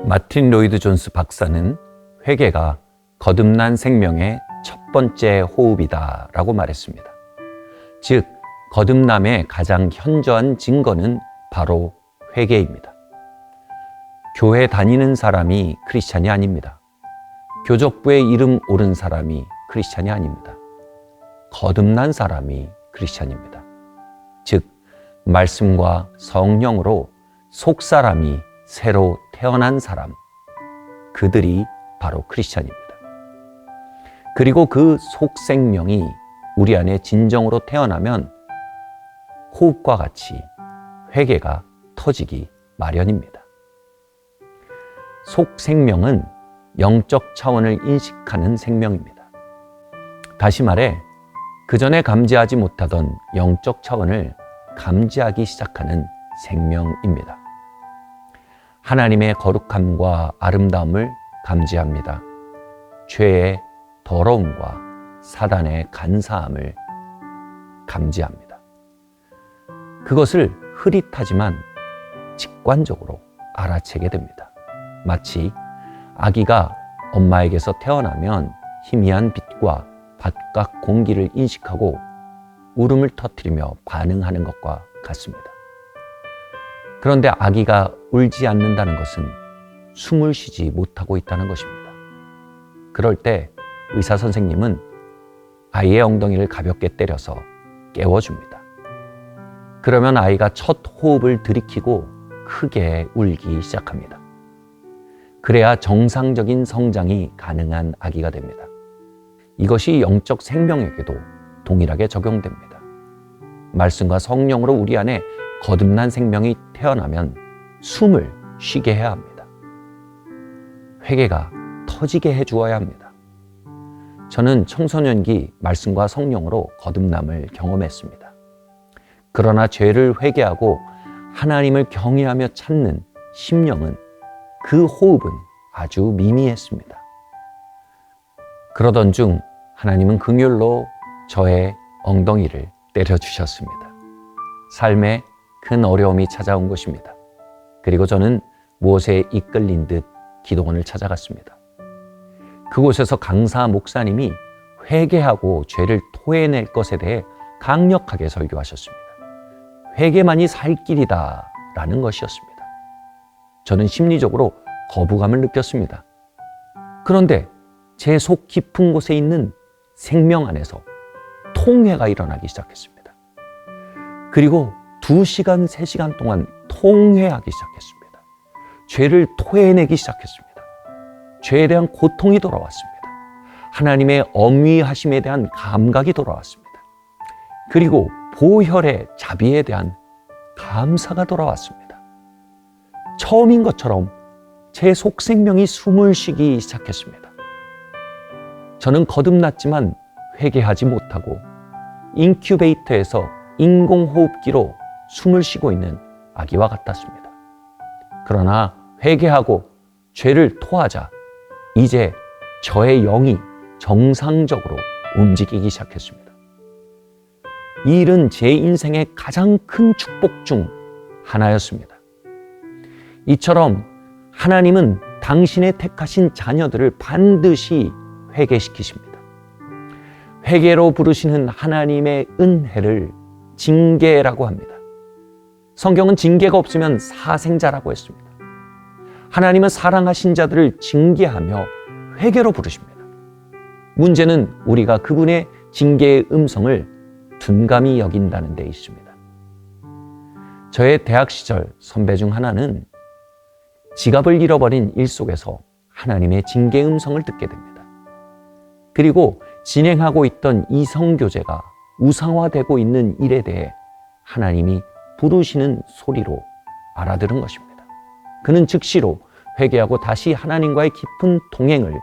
마틴 로이드 존스 박사는 회개가 거듭난 생명의 첫 번째 호흡이다 라고 말했습니다. 즉, 거듭남의 가장 현저한 증거는 바로 회개입니다. 교회 다니는 사람이 크리스찬이 아닙니다. 교적부에 이름 오른 사람이 크리스찬이 아닙니다. 거듭난 사람이 크리스찬입니다. 즉, 말씀과 성령으로 속사람이 새로 태어난 사람, 그들이 바로 크리스찬입니다. 그리고 그 속생명이 우리 안에 진정으로 태어나면 호흡과 같이 회개가 터지기 마련입니다. 속생명은 영적 차원을 인식하는 생명입니다. 다시 말해, 그전에 감지하지 못하던 영적 차원을 감지하기 시작하는 생명입니다. 하나님의 거룩함과 아름다움을 감지합니다. 죄의 더러움과 사단의 간사함을 감지합니다. 그것을 흐릿하지만 직관적으로 알아채게 됩니다. 마치 아기가 엄마에게서 태어나면 희미한 빛과 바깥 공기를 인식하고 울음을 터뜨리며 반응하는 것과 같습니다. 그런데 아기가 울지 않는다는 것은 숨을 쉬지 못하고 있다는 것입니다. 그럴 때 의사 선생님은 아이의 엉덩이를 가볍게 때려서 깨워줍니다. 그러면 아이가 첫 호흡을 들이키고 크게 울기 시작합니다. 그래야 정상적인 성장이 가능한 아기가 됩니다. 이것이 영적 생명에게도 동일하게 적용됩니다. 말씀과 성령으로 우리 안에 거듭난 생명이 태어나면 숨을 쉬게 해야 합니다. 회개가 터지게 해주어야 합니다. 저는 청소년기 말씀과 성령으로 거듭남을 경험했습니다. 그러나 죄를 회개하고 하나님을 경외하며 찾는 심령은 그 호흡은 아주 미미했습니다. 그러던 중 하나님은 긍휼로 저의 엉덩이를 때려주셨습니다. 삶에 큰 어려움이 찾아온 것입니다. 그리고 저는 무엇에 이끌린 듯 기도원을 찾아갔습니다. 그곳에서 강사 목사님이 회개하고 죄를 토해낼 것에 대해 강력하게 설교하셨습니다. 회개만이 살 길이다 라는 것이었습니다. 저는 심리적으로 거부감을 느꼈습니다. 그런데 제 속 깊은 곳에 있는 생명 안에서 통회가 일어나기 시작했습니다. 그리고 2시간, 3시간 동안 통회하기 시작했습니다. 죄를 토해내기 시작했습니다. 죄에 대한 고통이 돌아왔습니다. 하나님의 엄위하심에 대한 감각이 돌아왔습니다. 그리고 보혈의 자비에 대한 감사가 돌아왔습니다. 처음인 것처럼 제 속생명이 숨을 쉬기 시작했습니다. 저는 거듭났지만 회개하지 못하고 인큐베이터에서 인공호흡기로 숨을 쉬고 있는 아기와 같았습니다. 그러나 회개하고 죄를 토하자 이제 저의 영이 정상적으로 움직이기 시작했습니다. 이 일은 제 인생의 가장 큰 축복 중 하나였습니다. 이처럼 하나님은 당신의 택하신 자녀들을 반드시 회개시키십니다. 회개로 부르시는 하나님의 은혜를 징계라고 합니다. 성경은 징계가 없으면 사생자라고 했습니다. 하나님은 사랑하신 자들을 징계하며 회개로 부르십니다. 문제는 우리가 그분의 징계의 음성을 둔감히 여긴다는 데 있습니다. 저의 대학 시절 선배 중 하나는 지갑을 잃어버린 일 속에서 하나님의 징계 음성을 듣게 됩니다. 그리고 진행하고 있던 이 선교제가 우상화되고 있는 일에 대해 하나님이 부르시는 소리로 알아들은 것입니다. 그는 즉시로 회개하고 다시 하나님과의 깊은 동행을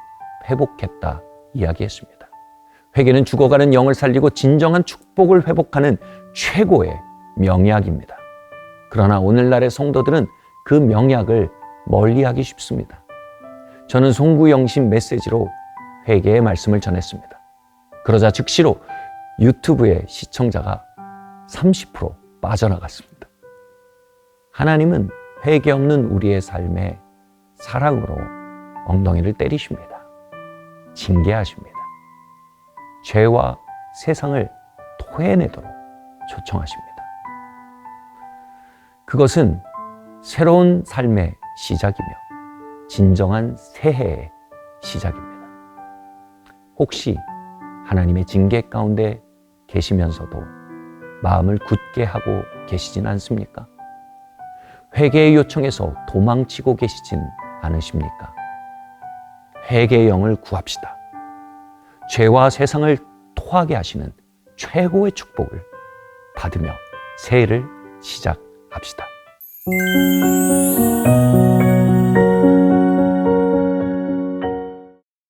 회복했다 이야기했습니다. 회개는 죽어가는 영을 살리고 진정한 축복을 회복하는 최고의 명약입니다. 그러나 오늘날의 성도들은 그 명약을 멀리하기 쉽습니다. 저는 송구영신 메시지로 회개의 말씀을 전했습니다. 그러자 즉시로 유튜브의 시청자가 30% 빠져나갔습니다. 하나님은 회개 없는 우리의 삶에 사랑으로 엉덩이를 때리십니다. 징계하십니다. 죄와 세상을 토해내도록 초청하십니다. 그것은 새로운 삶의 시작이며 진정한 새해의 시작입니다. 혹시 하나님의 징계 가운데 계시면서도 마음을 굳게 하고 계시진 않습니까? 회개의 요청에서 도망치고 계시진 않으십니까? 회개의 영을 구합시다. 죄와 세상을 토하게 하시는 최고의 축복을 받으며 새해를 시작합시다.